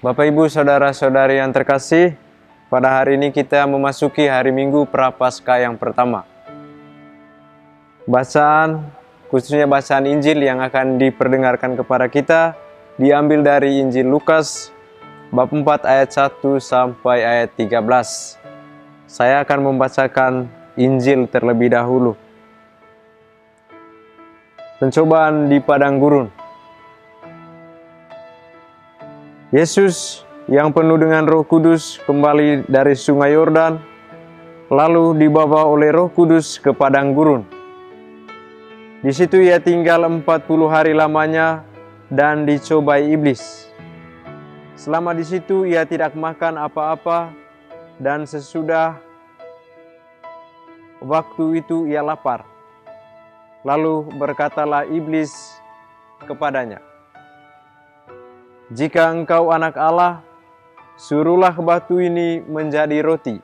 Bapak, Ibu, Saudara-saudari yang terkasih, pada hari ini kita memasuki hari Minggu Prapaskah yang pertama. Bacaan, khususnya bacaan Injil yang akan diperdengarkan kepada kita, diambil dari Injil Lukas, bab 4 ayat 1 sampai ayat 13. Saya akan membacakan Injil terlebih dahulu. Pencobaan di padang gurun. Yesus yang penuh dengan Roh Kudus kembali dari Sungai Yordan, lalu dibawa oleh Roh Kudus ke padang gurun. Di situ ia tinggal 40 hari lamanya dan dicobai iblis. Selama di situ ia tidak makan apa-apa, dan sesudah waktu itu ia lapar. Lalu berkatalah iblis kepadanya, "Jika engkau anak Allah, suruhlah batu ini menjadi roti."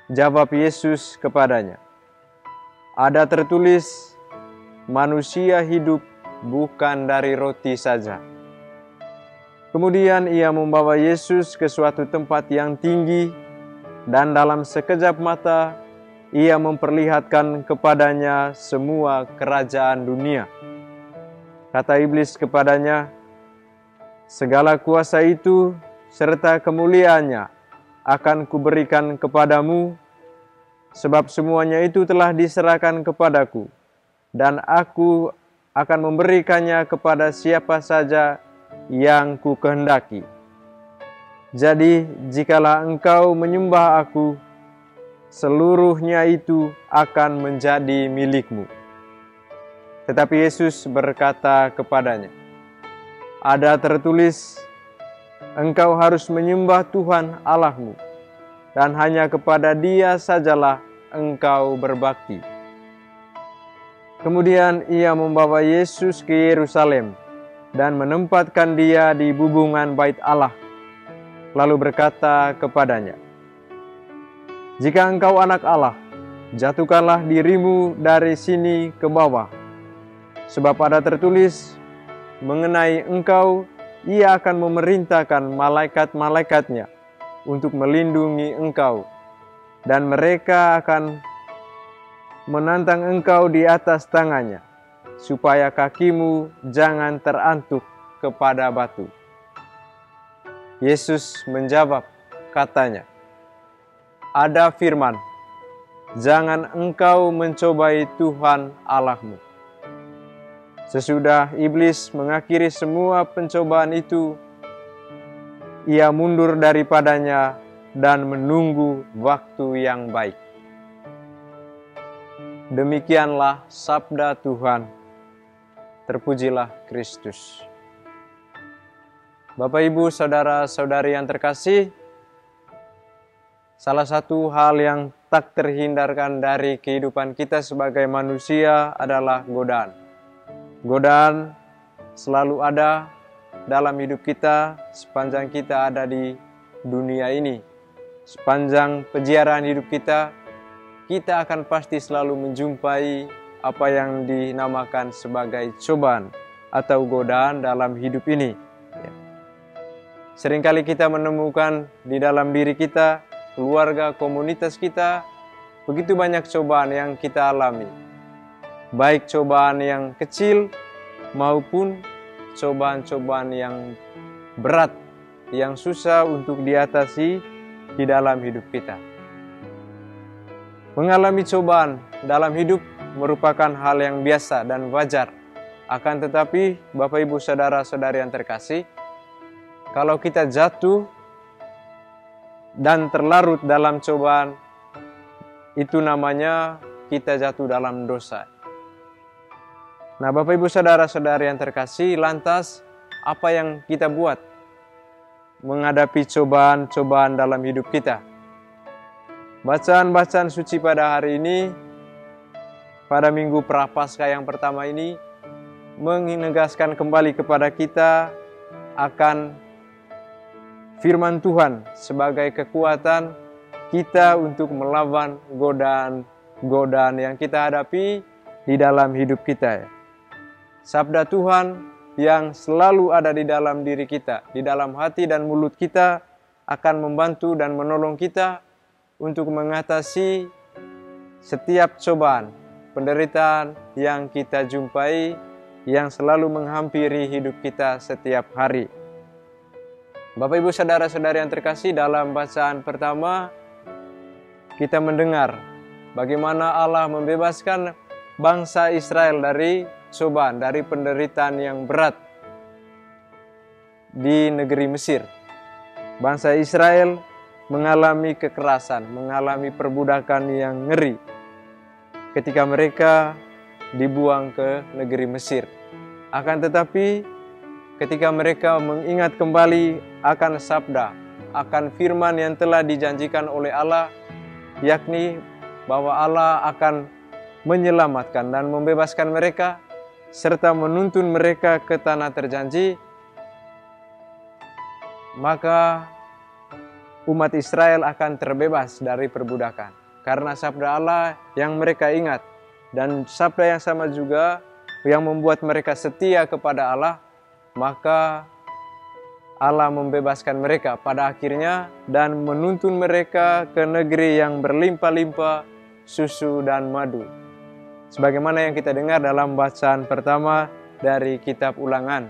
Jawab Yesus kepadanya, "Ada tertulis, manusia hidup bukan dari roti saja." Kemudian ia membawa Yesus ke suatu tempat yang tinggi, dan dalam sekejap mata ia memperlihatkan kepadanya semua kerajaan dunia. Kata iblis kepadanya, "Segala kuasa itu serta kemuliaannya akan kuberikan kepadamu, sebab semuanya itu telah diserahkan kepadaku, dan aku akan memberikannya kepada siapa saja yang kukehendaki. Jadi, jikalau engkau menyembah aku, seluruhnya itu akan menjadi milikmu." Tetapi Yesus berkata kepadanya, "Ada tertulis, engkau harus menyembah Tuhan Allahmu, dan hanya kepada Dia sajalah engkau berbakti." Kemudian ia membawa Yesus ke Yerusalem dan menempatkan Dia di bubungan bait Allah, lalu berkata kepadanya, "Jika engkau anak Allah, jatuhkanlah dirimu dari sini ke bawah, sebab ada tertulis, mengenai engkau, ia akan memerintahkan malaikat-malaikatnya untuk melindungi engkau, dan mereka akan menantang engkau di atas tangannya, supaya kakimu jangan terantuk kepada batu." Yesus menjawab, katanya, "Ada firman, jangan engkau mencobai Tuhan Allahmu." Sesudah iblis mengakhiri semua pencobaan itu, ia mundur daripadanya dan menunggu waktu yang baik. Demikianlah sabda Tuhan. Terpujilah Kristus. Bapak, Ibu, Saudara-saudari yang terkasih, salah satu hal yang tak terhindarkan dari kehidupan kita sebagai manusia adalah godaan. Godaan selalu ada dalam hidup kita sepanjang kita ada di dunia ini. Sepanjang peziarahan hidup kita, kita akan pasti selalu menjumpai apa yang dinamakan sebagai cobaan atau godaan dalam hidup ini. Seringkali kita menemukan di dalam diri kita, keluarga, komunitas kita, begitu banyak cobaan yang kita alami. Baik cobaan yang kecil maupun cobaan-cobaan yang berat, yang susah untuk diatasi di dalam hidup kita. Mengalami cobaan dalam hidup merupakan hal yang biasa dan wajar. Akan tetapi, Bapak, Ibu, Saudara-saudari yang terkasih, kalau kita jatuh dan terlarut dalam cobaan, itu namanya kita jatuh dalam dosa. Nah, Bapak, Ibu, Saudara-saudari yang terkasih, lantas apa yang kita buat menghadapi cobaan-cobaan dalam hidup kita? Bacaan-bacaan suci pada hari ini, pada Minggu Prapaskah yang pertama ini, menegaskan kembali kepada kita akan firman Tuhan sebagai kekuatan kita untuk melawan godaan yang kita hadapi di dalam hidup kita. Sabda Tuhan yang selalu ada di dalam diri kita, di dalam hati dan mulut kita, akan membantu dan menolong kita untuk mengatasi setiap cobaan, penderitaan yang kita jumpai, yang selalu menghampiri hidup kita setiap hari. Bapak Ibu saudara-saudari yang terkasih, dalam bacaan pertama kita mendengar bagaimana Allah membebaskan bangsa Israel dari cobaan, dari penderitaan yang berat di negeri Mesir. Bangsa Israel mengalami kekerasan, mengalami perbudakan yang ngeri ketika mereka dibuang ke negeri Mesir. Akan tetapi ketika mereka mengingat kembali akan sabda, akan firman yang telah dijanjikan oleh Allah, yakni bahwa Allah akan menyelamatkan dan membebaskan mereka serta menuntun mereka ke tanah terjanji, maka umat Israel akan terbebas dari perbudakan karena sabda Allah yang mereka ingat, dan sabda yang sama juga yang membuat mereka setia kepada Allah. Maka Allah membebaskan mereka pada akhirnya dan menuntun mereka ke negeri yang berlimpah-limpah susu dan madu, sebagaimana yang kita dengar dalam bacaan pertama dari kitab Ulangan.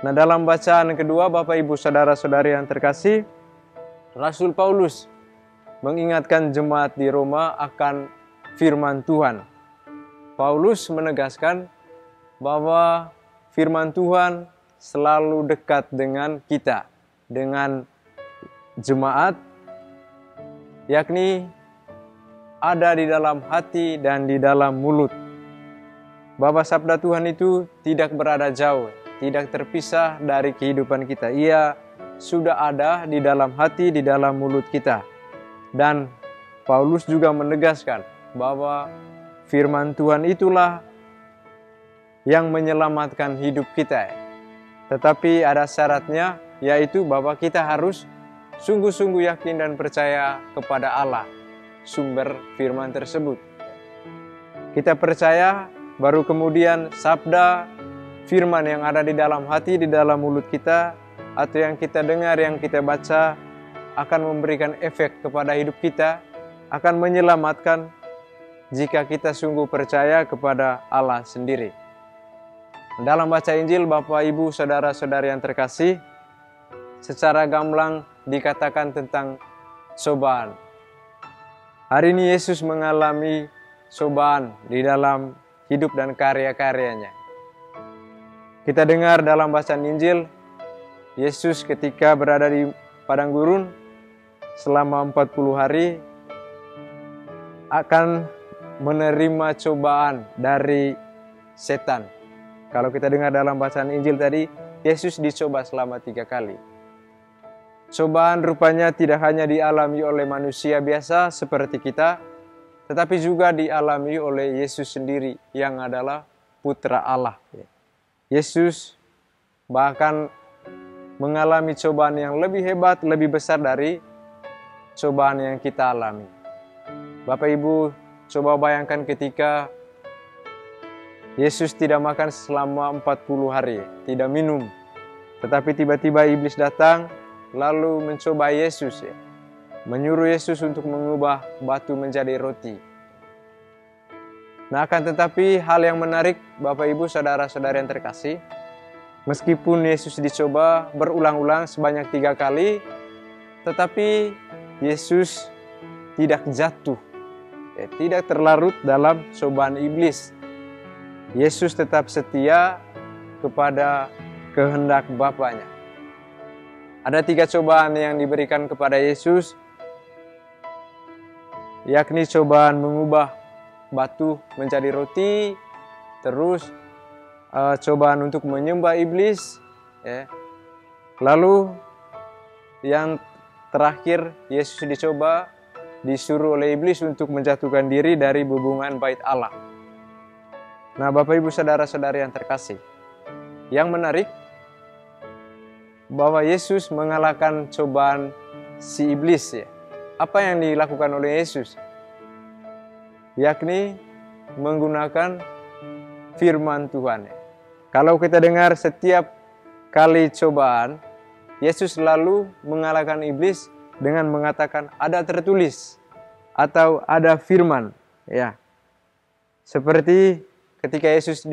Nah, dalam bacaan kedua, Bapak Ibu saudara-saudari yang terkasih, Rasul Paulus mengingatkan jemaat di Roma akan firman Tuhan. Paulus menegaskan bahwa firman Tuhan selalu dekat dengan kita, dengan jemaat, yakni ada di dalam hati dan di dalam mulut. Bahwa sabda Tuhan itu tidak berada jauh, tidak terpisah dari kehidupan kita. Ia sudah ada di dalam hati, di dalam mulut kita. Dan Paulus juga menegaskan bahwa firman Tuhan itulah yang menyelamatkan hidup kita. Tetapi ada syaratnya, yaitu bahwa kita harus sungguh-sungguh yakin dan percaya kepada Allah, sumber firman tersebut. Kita percaya, baru kemudian sabda firman yang ada di dalam hati, di dalam mulut kita, atau yang kita dengar, yang kita baca, akan memberikan efek kepada hidup kita, akan menyelamatkan jika kita sungguh percaya kepada Allah sendiri. Dalam baca Injil, Bapak Ibu saudara-saudari yang terkasih, secara gamblang dikatakan tentang cobaan. Hari ini Yesus mengalami cobaan di dalam hidup dan karya-karyanya. Kita dengar dalam bacaan Injil, Yesus ketika berada di padang gurun selama 40 hari akan menerima cobaan dari setan. Kalau kita dengar dalam bacaan Injil tadi, Yesus dicoba selama 3 kali. Cobaan rupanya tidak hanya dialami oleh manusia biasa seperti kita, tetapi juga dialami oleh Yesus sendiri yang adalah Putra Allah. Yesus bahkan mengalami cobaan yang lebih hebat, lebih besar dari cobaan yang kita alami. Bapak Ibu, coba bayangkan ketika Yesus tidak makan selama 40 hari, tidak minum. Tetapi tiba-tiba iblis datang, lalu mencoba Yesus, menyuruh Yesus untuk mengubah batu menjadi roti. Nah, akan tetapi hal yang menarik, Bapak Ibu saudara-saudari yang terkasih, meskipun Yesus dicoba berulang-ulang sebanyak 3 kali, tetapi Yesus tidak jatuh, tidak terlarut dalam cobaan iblis. Yesus tetap setia kepada kehendak Bapanya. Ada 3 cobaan yang diberikan kepada Yesus, yakni cobaan mengubah batu menjadi roti, terus cobaan untuk menyembah iblis, lalu yang terakhir Yesus disuruh oleh iblis untuk menjatuhkan diri dari hubungan bait Allah. Nah, Bapak Ibu saudara-saudari yang terkasih, yang menarik bahwa Yesus mengalahkan cobaan si iblis. Apa yang dilakukan oleh Yesus? Yakni menggunakan firman Tuhan. Kalau kita dengar setiap kali cobaan, Yesus selalu mengalahkan iblis dengan mengatakan ada tertulis atau ada firman. Ya, seperti ketika Yesus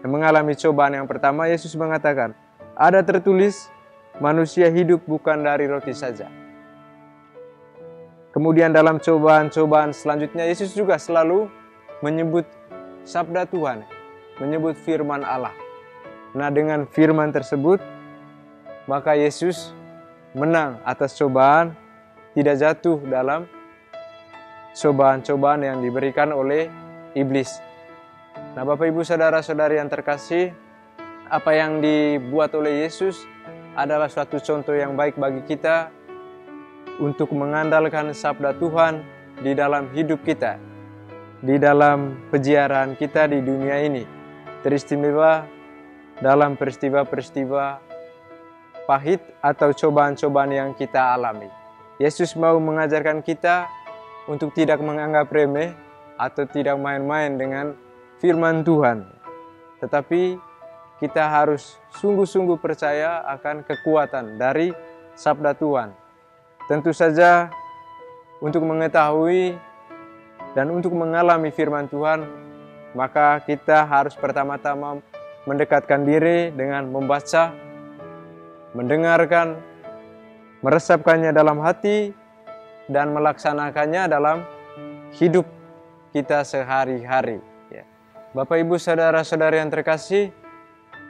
mengalami cobaan yang pertama, Yesus mengatakan ada tertulis manusia hidup bukan dari roti saja. Kemudian dalam cobaan-cobaan selanjutnya, Yesus juga selalu menyebut sabda Tuhan, menyebut firman Allah. Nah, dengan firman tersebut, maka Yesus menang atas cobaan, tidak jatuh dalam cobaan-cobaan yang diberikan oleh iblis. Nah, Bapak Ibu saudara-saudari yang terkasih, apa yang dibuat oleh Yesus adalah suatu contoh yang baik bagi kita untuk mengandalkan sabda Tuhan di dalam hidup kita, di dalam peziarah kita di dunia ini, teristimewa dalam peristiwa-peristiwa pahit atau cobaan-cobaan yang kita alami. Yesus mau mengajarkan kita untuk tidak menganggap remeh atau tidak main-main dengan firman Tuhan. Tetapi kita harus sungguh-sungguh percaya akan kekuatan dari sabda Tuhan. Tentu saja untuk mengetahui dan untuk mengalami firman Tuhan, maka kita harus pertama-tama mendekatkan diri dengan membaca, mendengarkan, meresapkannya dalam hati, dan melaksanakannya dalam hidup kita sehari-hari. Bapak Ibu saudara-saudari yang terkasih,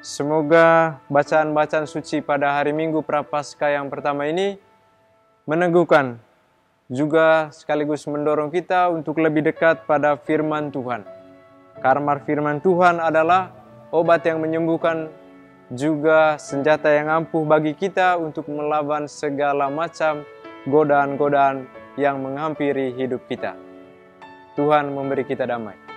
semoga bacaan-bacaan suci pada hari Minggu Prapaskah yang pertama ini meneguhkan juga sekaligus mendorong kita untuk lebih dekat pada firman Tuhan. Karena firman Tuhan adalah obat yang menyembuhkan, juga senjata yang ampuh bagi kita untuk melawan segala macam godaan-godaan yang menghampiri hidup kita. Tuhan memberi kita damai.